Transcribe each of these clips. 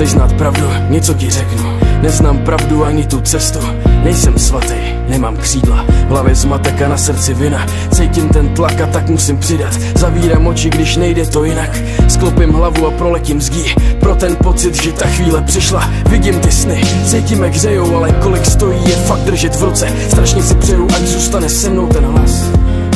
Chceš znát pravdu, něco ti řeknu. Neznám pravdu ani tu cestu. Nejsem svatý, nemám křídla. V hlavě zmatek a na srdci vina. Cítím ten tlak a tak musím přidat. Zavírám oči, když nejde to jinak. Sklopím hlavu a proletím zdí. Pro ten pocit, že ta chvíle přišla. Vidím ty sny, cítím jak hřejou, ale kolik stojí je fakt držet v ruce. Strašně si přeju, ať zůstane se mnou ten hlas,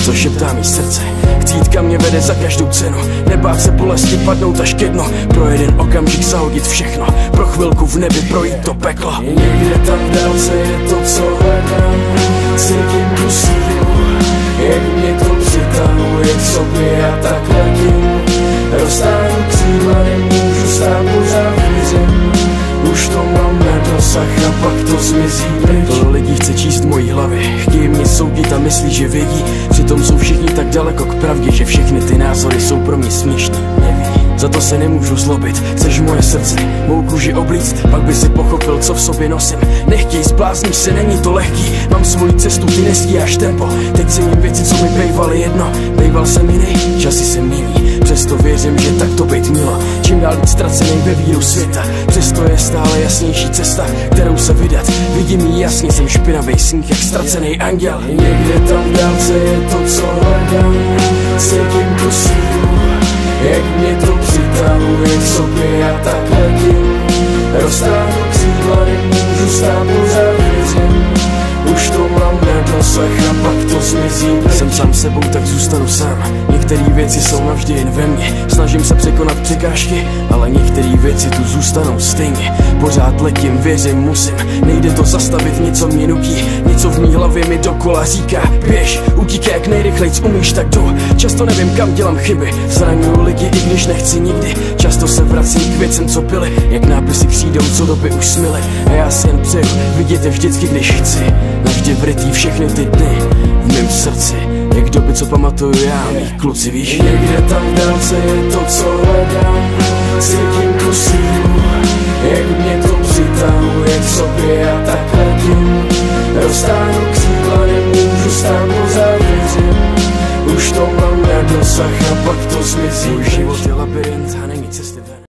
co šeptá mý srdce. Chcít kam mě vede za každou cenu. Nebát se bolesti padnout až ke dnu. Pro jeden okamžik zahodit všechno. Pro chvilku v nebi projít to peklo. Někde tam v dálce je to, co hledám. Cítím tu sílu, jak mě to přitahuje k sobě a tak letím. Roztáhnu křídla, nemůžu stát, pořád věřím. Už to mám na dosah a pak to zmizí pryč. Tohle lidí chce číst v mojí hlavě. Chtějí mě soudit a myslí, že vědí. Přitom jsou všichni tak daleko k pravdě, že všechny ty názory jsou pro mě směšný. Nevidí. Za to se nemůžu zlobit. Chceš moje srdce, mou kůži oblíct, pak by si pochopil, co v sobě nosím. Nechtěj, zblázníš se, není to lehký. Mám svoji cestu, ty nestíháš tempo. Teď cením věci, co mi bejvaly jedno. Bejval jsem jiný, časy se mění. Přesto věřím, že tak to být mělo. Čím dál víc ztracený ve víru světa. Přesto je stále jasnější cesta, kterou se vydat. Vidím ji jasně, jsem špinavý sníh, jak ztracený anděl. Někde tam v dálce je to, co hledám. Cítím tu sílu, jak mě to přitahuje k sobě a tak letím. Roztáhnu křídla, nemůžu stát, pořád věřím. Už to mám na dosah a pak to zmizí. Jsem sám sebou, tak zůstanu sám. Některé věci jsou navždy jen ve mně. Snažím se překonat překážky, ale některé věci tu zůstanou stejně. Pořád letím, věřím, musím. Nejde to zastavit, něco mě nutí. Něco v mý hlavě mi dokola říká: běž, utíkej jak nejrychlejc umíš, tak jdu. Často nevím, kam dělám chyby. Zraňuju lidi, i když nechci nikdy. Často se vracím k věcem, co byly, jak nápisy křídou, co doby už smily. A já si jen přeju vidět je vždycky, když chci. Navždy vrytý všechny ty dny v mém srdci, jak doby, co pamatuju já, mých kluci, víš. Někde tam v dálce je to, co hledám. Cítím tu sílu, jak mě to přitahuje k sobě a tak letím. Roztáhnu křídla, nemůžu stát, pořád věřím. Už to mám na dosah a pak to zmizí. Můj život je labirint